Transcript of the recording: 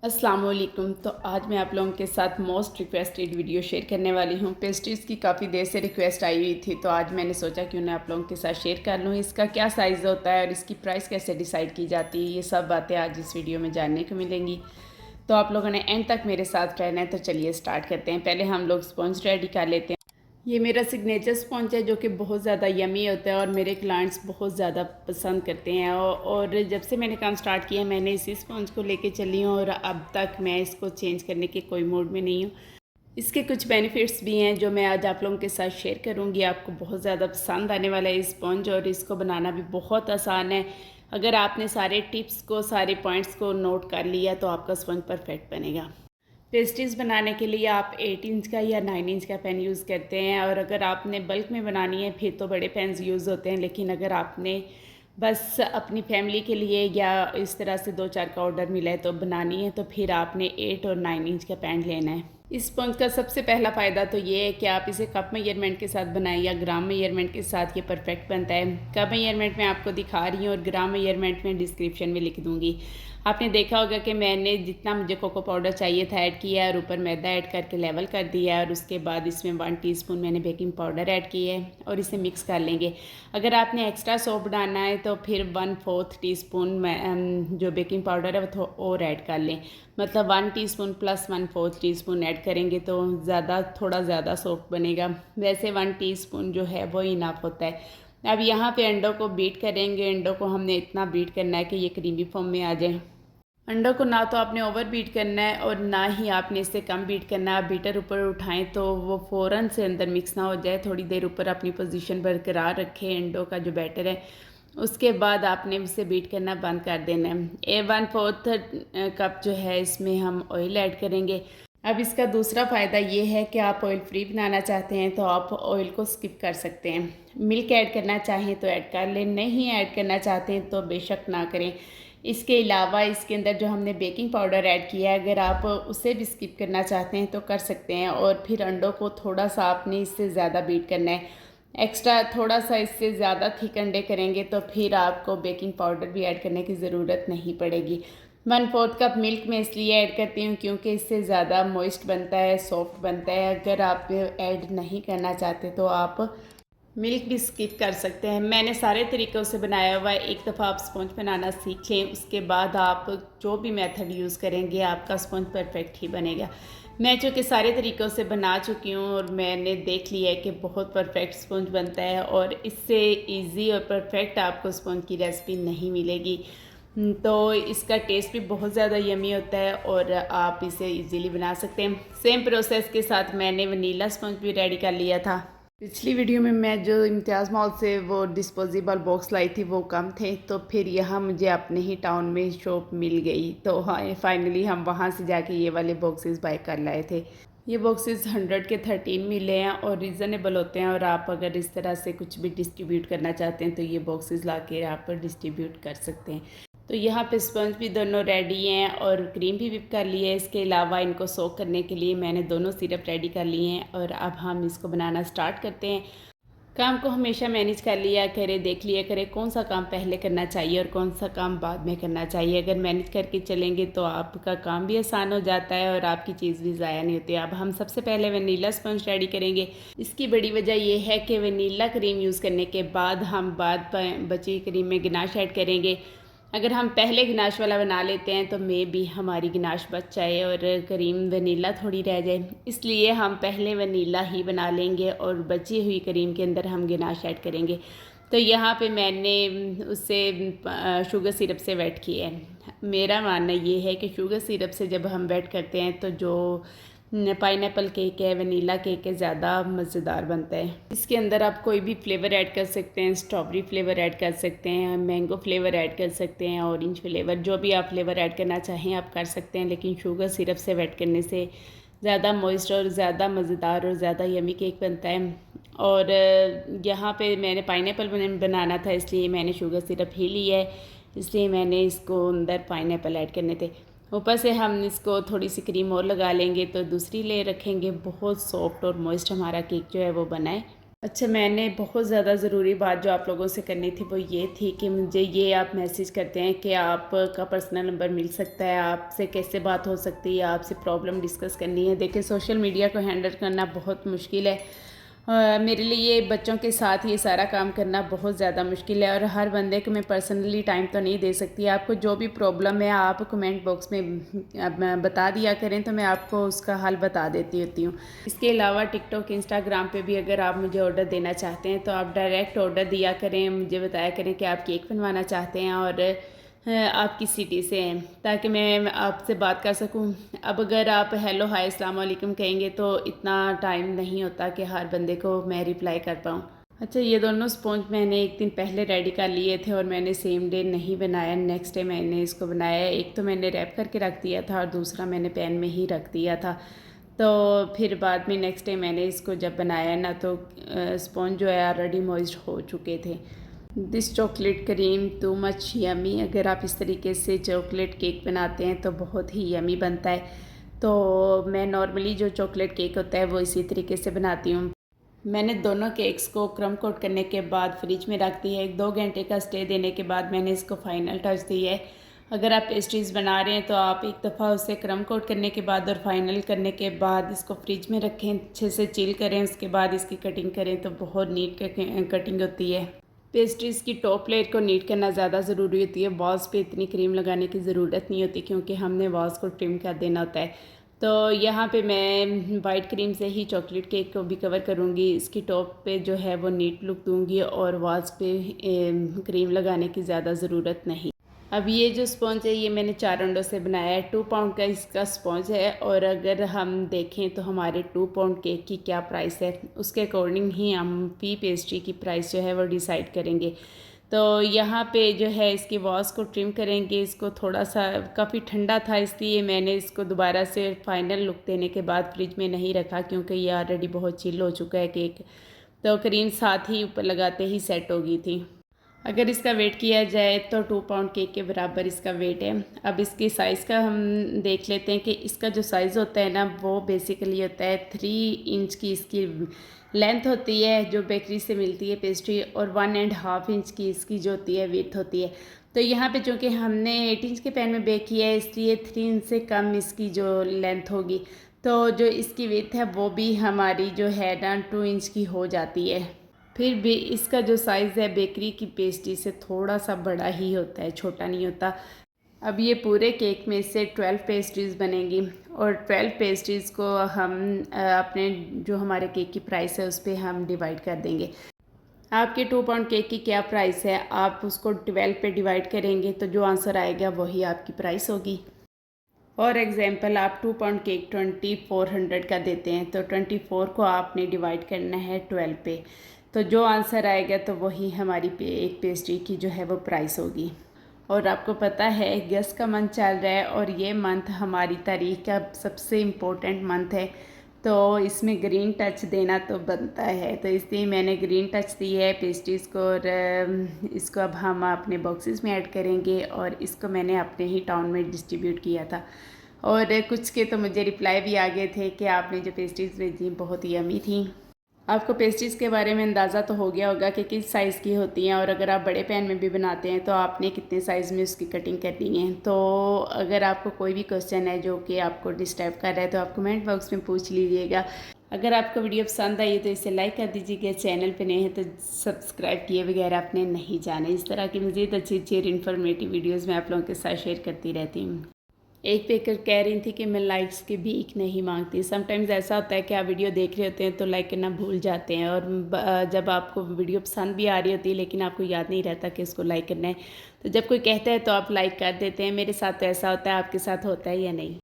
अस्सलाम वालेकुम। तो आज मैं आप लोगों के साथ मोस्ट रिक्वेस्टेड वीडियो शेयर करने वाली हूँ। पेस्ट्रीज़ की काफ़ी देर से रिक्वेस्ट आई हुई थी, तो आज मैंने सोचा क्यों ना आप लोगों के साथ शेयर कर लूँ। इसका क्या साइज़ होता है और इसकी प्राइस कैसे डिसाइड की जाती है, ये सब बातें आज इस वीडियो में जानने को मिलेंगी। तो आप लोगों ने एंड तक मेरे साथ रहना है। तो चलिए स्टार्ट करते हैं। पहले हम लोग स्पॉन्ज रेडी कर लेते हैं। ये मेरा सिग्नेचर स्पॉन्ज है जो कि बहुत ज़्यादा यमी होता है और मेरे क्लाइंट्स बहुत ज़्यादा पसंद करते हैं। और जब से मैंने काम स्टार्ट किया मैंने इसी स्पॉन्ज को लेके चली हूँ और अब तक मैं इसको चेंज करने के कोई मूड में नहीं हूँ। इसके कुछ बेनिफिट्स भी हैं जो मैं आज आप लोगों के साथ शेयर करूँगी। आपको बहुत ज़्यादा पसंद आने वाला है ये स्पॉन्ज और इसको बनाना भी बहुत आसान है। अगर आपने सारे टिप्स को, सारे पॉइंट्स को नोट कर लिया तो आपका स्पॉन्ज परफेक्ट बनेगा। पेस्ट्रीज़ बनाने के लिए आप 8 इंच का या 9 इंच का पेन यूज़ करते हैं, और अगर आपने बल्क में बनानी है फिर तो बड़े पेन्स यूज़ होते हैं। लेकिन अगर आपने बस अपनी फैमिली के लिए या इस तरह से 2-4 का ऑर्डर मिला है तो बनानी है, तो फिर आपने 8 और 9 इंच का पेन लेना है। इस स्पॉन्ज का सबसे पहला फ़ायदा तो ये है कि आप इसे कप मेजरमेंट के साथ बनाएं या ग्राम मेजरमेंट के साथ, ये परफेक्ट बनता है। कप मेजरमेंट मैं आपको दिखा रही हूँ और ग्राम मेजरमेंट में डिस्क्रिप्शन में लिख दूँगी। आपने देखा होगा कि मैंने जितना मुझे कोको पाउडर चाहिए था ऐड किया है और ऊपर मैदा ऐड करके लेवल कर दिया है, और उसके बाद इसमें 1 टीस्पून मैंने बेकिंग पाउडर ऐड की है और इसे मिक्स कर लेंगे। अगर आपने एक्स्ट्रा सॉफ्ट बनाना है तो फिर 1/4 टीस्पून जो बेकिंग पाउडर है वो और ऐड कर लें। मतलब 1 टीस्पून प्लस 1/4 टीस्पून ऐड करेंगे तो थोड़ा ज़्यादा सॉफ्ट बनेगा। वैसे 1 टीस्पून जो है वो इनफ होता है। अब यहाँ पे अंडों को बीट करेंगे। अंडों को हमने इतना बीट करना है कि ये क्रीमी फॉर्म में आ जाए। अंडों को ना तो आपने ओवर बीट करना है और ना ही आपने इससे कम बीट करना है। आप बीटर ऊपर उठाएं तो वो फ़ौरन से अंदर मिक्स ना हो जाए। थोड़ी देर ऊपर अपनी पोजीशन बरकरार रखें अंडों का जो बैटर है, उसके बाद आपने इसे बीट करना बंद कर देना है। 1/4 कप जो है इसमें हम ऑयल ऐड करेंगे। अब इसका दूसरा फ़ायदा ये है कि आप ऑयल फ्री बनाना चाहते हैं तो आप ऑयल को स्किप कर सकते हैं। मिल्क ऐड करना चाहें तो ऐड कर लें, नहीं ऐड करना चाहते हैं तो बेशक ना करें। इसके अलावा इसके अंदर जो हमने बेकिंग पाउडर ऐड किया है, अगर आप उसे भी स्किप करना चाहते हैं तो कर सकते हैं। और फिर अंडों को थोड़ा सा आपने इससे ज़्यादा बीट करना है। एक्स्ट्रा थोड़ा सा इससे ज़्यादा थिक अंडे करेंगे तो फिर आपको बेकिंग पाउडर भी ऐड करने की ज़रूरत नहीं पड़ेगी। 1/4 कप मिल्क मैं इसलिए ऐड करती हूँ क्योंकि इससे ज़्यादा मॉइस्ट बनता है, सॉफ्ट बनता है। अगर आप ऐड नहीं करना चाहते तो आप मिल्क भी स्किप कर सकते हैं। मैंने सारे तरीक़ों से बनाया हुआ है। एक दफ़ा आप स्पॉन्ज बनाना सीख लें, उसके बाद आप जो भी मेथड यूज़ करेंगे आपका स्पॉन्ज परफेक्ट ही बनेगा। मैं चूँकि सारे तरीक़ों से बना चुकी हूँ और मैंने देख लिया है कि बहुत परफेक्ट स्पॉन्ज बनता है और इससे इजी और परफेक्ट आपको स्पॉन्ज की रेसिपी नहीं मिलेगी। तो इसका टेस्ट भी बहुत ज़्यादा यमी होता है और आप इसे इजीली बना सकते हैं। सेम प्रोसेस के साथ मैंने वनीला स्पॉन्ज भी रेडी कर लिया था। पिछली वीडियो में मैं जो इम्तियाज़ मॉल से वो डिस्पोजेबल बॉक्स लाई थी वो कम थे, तो फिर यहाँ मुझे अपने ही टाउन में शॉप मिल गई। तो हाँ, फाइनली हम वहाँ से जाके ये वाले बॉक्सेस बाय कर लाए थे। ये बॉक्सेस 100 के 13 मिले हैं और रीज़नेबल होते हैं। और आप अगर इस तरह से कुछ भी डिस्ट्रीब्यूट करना चाहते हैं तो ये बॉक्सेस ला के आप डिस्ट्रीब्यूट कर सकते हैं। तो यहाँ पे स्पंज भी दोनों रेडी हैं और क्रीम भी विप कर ली है। इसके अलावा इनको सोक करने के लिए मैंने दोनों सिरप रेडी कर लिए हैं और अब हम इसको बनाना स्टार्ट करते हैं। काम को हमेशा मैनेज कर लिया करे, देख लिया करे कौन सा काम पहले करना चाहिए और कौन सा काम बाद में करना चाहिए। अगर मैनेज करके चलेंगे तो आपका काम भी आसान हो जाता है और आपकी चीज़ भी ज़ाया नहीं होती। अब हम सबसे पहले वनीला स्पंज रेडी करेंगे। इसकी बड़ी वजह यह है कि वनीला क्रीम यूज़ करने के बाद हम बची क्रीम में गनाश ऐड करेंगे। अगर हम पहले गनाश वाला बना लेते हैं तो मे भी हमारी गनाश बच जाए और क्रीम वनीला थोड़ी रह जाए, इसलिए हम पहले वनीला ही बना लेंगे और बची हुई क्रीम के अंदर हम गनाश ऐड करेंगे। तो यहाँ पे मैंने उससे शुगर सिरप से वेट किया है। मेरा मानना ये है कि शुगर सिरप से जब हम वेट करते हैं तो जो पाइनएप्पल केक है, वनीला केक है, ज़्यादा मज़ेदार बनता है। इसके अंदर आप कोई भी फ्लेवर ऐड कर सकते हैं। स्ट्रॉबेरी फ्लेवर ऐड कर सकते हैं, मैंगो फ्लेवर ऐड कर सकते हैं, ऑरेंज फ्लेवर, जो भी आप फ्लेवर ऐड करना चाहें आप कर सकते हैं। लेकिन शुगर सिरप से वेट करने से ज़्यादा मॉइस्ट और ज़्यादा मज़ेदार और ज़्यादा यमी केक बनता है। और यहाँ पे मैंने पाइनएप्पल बनाना था इसलिए मैंने शुगर सिरप ही लिया है, इसलिए मैंने इसको अंदर पाइनएप्पल ऐड करने थे। ऊपर से हम इसको थोड़ी सी क्रीम और लगा लेंगे तो दूसरी लेयर रखेंगे। बहुत सॉफ्ट और मॉइस्ट हमारा केक जो है वो बना है। अच्छा, मैंने बहुत ज़्यादा ज़रूरी बात जो आप लोगों से करनी थी वो ये थी कि मुझे ये आप मैसेज करते हैं कि आपका पर्सनल नंबर मिल सकता है, आपसे कैसे बात हो सकती है, आपसे प्रॉब्लम डिस्कस करनी है। देखिए, सोशल मीडिया को हैंडल करना बहुत मुश्किल है। मेरे लिए बच्चों के साथ ये सारा काम करना बहुत ज़्यादा मुश्किल है और हर बंदे को मैं पर्सनली टाइम तो नहीं दे सकती। आपको जो भी प्रॉब्लम है आप कमेंट बॉक्स में बता दिया करें तो मैं आपको उसका हल बता देती होती हूँ। इसके अलावा टिकटॉक, इंस्टाग्राम पे भी अगर आप मुझे ऑर्डर देना चाहते हैं तो आप डायरेक्ट ऑर्डर दिया करें, मुझे बताया करें कि आप केक बनवाना चाहते हैं और आप किस सिटी से हैं, ताकि मैं आपसे बात कर सकूं। अब अगर आप हेलो हाय अस्सलाम वालेकुम कहेंगे तो इतना टाइम नहीं होता कि हर बंदे को मैं रिप्लाई कर पाऊँ। अच्छा, ये दोनों स्पॉन्ज मैंने एक दिन पहले रेडी कर लिए थे और मैंने सेम डे नहीं बनाया, नेक्स्ट डे मैंने इसको बनाया। एक तो मैंने रैप करके रख दिया था और दूसरा मैंने पैन में ही रख दिया था। तो फिर बाद में नेक्स्ट डे मैंने इसको जब बनाया ना तो स्पॉन्ज जो है ऑलरेडी मॉइस्ट हो चुके थे। This chocolate cream too much yummy. अगर आप इस तरीके से चॉकलेट केक बनाते हैं तो बहुत ही यमी बनता है। तो मैं नॉर्मली जो चॉकलेट केक होता है वो इसी तरीके से बनाती हूँ। मैंने दोनों केक्स को क्रम कोट करने के बाद फ्रिज में रख दी है। 1-2 घंटे का स्टे देने के बाद मैंने इसको फाइनल टच दी है। अगर आप पेस्ट्रीज़ बना रहे हैं तो आप एक दफ़ा उसे क्रम कोट करने के बाद और फाइनल करने के बाद इसको फ्रिज में रखें, अच्छे से चिल करें, उसके बाद इसकी कटिंग करें तो बहुत नीट कटिंग होती है। पेस्ट्रीज़ की टॉप लेयर को नीट करना ज़्यादा ज़रूरी होती है। वॉल्स पे इतनी क्रीम लगाने की ज़रूरत नहीं होती क्योंकि हमने वॉल्स को ट्रिम कर देना होता है। तो यहाँ पे मैं वाइट क्रीम से ही चॉकलेट केक को भी कवर करूँगी। इसकी टॉप पे जो है वो नीट लुक दूँगी और वॉल्स पे क्रीम लगाने की ज़्यादा ज़रूरत नहीं। अब ये जो स्पॉन्ज है ये मैंने 4 अंडों से बनाया है। 2 पाउंड का इसका स्पॉन्ज है और अगर हम देखें तो हमारे 2 पाउंड केक की क्या प्राइस है उसके अकॉर्डिंग ही हम फी पेस्ट्री की प्राइस जो है वो डिसाइड करेंगे। तो यहाँ पे जो है इसकी वॉल्स को ट्रिम करेंगे। इसको थोड़ा सा काफ़ी ठंडा था इसलिए मैंने इसको दोबारा से फाइनल लुक देने के बाद फ्रिज में नहीं रखा क्योंकि ये ऑलरेडी बहुत चिल हो चुका है केक। तो क्रीम साथ ही ऊपर लगाते ही सेट हो गई थी। अगर इसका वेट किया जाए तो 2 पाउंड केक के बराबर इसका वेट है। अब इसकी साइज़ का हम देख लेते हैं कि इसका जो साइज़ होता है ना वो बेसिकली होता है 3 इंच की इसकी लेंथ होती है जो बेकरी से मिलती है पेस्ट्री और 1.5 इंच की इसकी जो होती है विड्थ होती है। तो यहाँ पे चूँकि हमने 8 इंच के पैन में बेक किया है इसलिए 3 इंच से कम इसकी जो लेंथ होगी। तो जो इसकी विड्थ है वो भी हमारी जो है ना 2 इंच की हो जाती है। फिर भी इसका जो साइज़ है बेकरी की पेस्ट्री से थोड़ा सा बड़ा ही होता है, छोटा नहीं होता। अब ये पूरे केक में से 12 पेस्ट्रीज़ बनेंगी और 12 पेस्ट्रीज़ को हम अपने जो हमारे केक की प्राइस है उस पर हम डिवाइड कर देंगे। आपके 2 पाउंड केक की क्या प्राइस है आप उसको 12 पे डिवाइड करेंगे तो जो आंसर आएगा वही आपकी प्राइस होगी। फॉर एग्ज़ाम्पल आप 2 पाउंड केक 2400 का देते हैं तो 24 को आपने डिवाइड करना है 12 पे। तो जो आंसर आएगा तो वही हमारी एक पेस्ट्री की जो है वो प्राइस होगी। और आपको पता है अगस्त का मंथ चल रहा है और ये मंथ हमारी तारीख का सबसे इम्पोर्टेंट मंथ है। तो इसमें ग्रीन टच देना तो बनता है तो इसलिए मैंने ग्रीन टच दी है पेस्ट्रीज़ को और इसको अब हम अपने बॉक्सेस में ऐड करेंगे और इसको मैंने अपने ही टाउन में डिस्ट्रीब्यूट किया था। और कुछ के तो मुझे रिप्लाई भी आ गए थे कि आपने जो पेस्ट्रीज़ भेजी बहुत ही यमी थी। आपको पेस्ट्रीज़ के बारे में अंदाज़ा तो हो गया होगा कि किस साइज़ की होती हैं और अगर आप बड़े पैन में भी बनाते हैं तो आपने कितने साइज़ में उसकी कटिंग करनी है। तो अगर आपको कोई भी क्वेश्चन है जो कि आपको डिस्टर्ब कर रहा है तो आप कमेंट बॉक्स में पूछ लीजिएगा। अगर आपको वीडियो पसंद आई तो इसे लाइक कर दीजिएगा, चैनल पे नए हैं तो सब्सक्राइब किए बगैर आपने नहीं जाना। इस तरह की मज़ीद अच्छी अच्छी इन्फॉर्मेटिव वीडियोज़ मैं आप लोगों के साथ शेयर करती रहती हूँ। एक बेकर कह रही थी कि मैं लाइक्स की भीख नहीं मांगती। समटाइम्स ऐसा होता है कि आप वीडियो देख रहे होते हैं तो लाइक करना भूल जाते हैं और जब आपको वीडियो पसंद भी आ रही होती है लेकिन आपको याद नहीं रहता कि इसको लाइक करना है। तो जब कोई कहता है तो आप लाइक कर देते हैं। मेरे साथ तो ऐसा होता है, आपके साथ होता है या नहीं?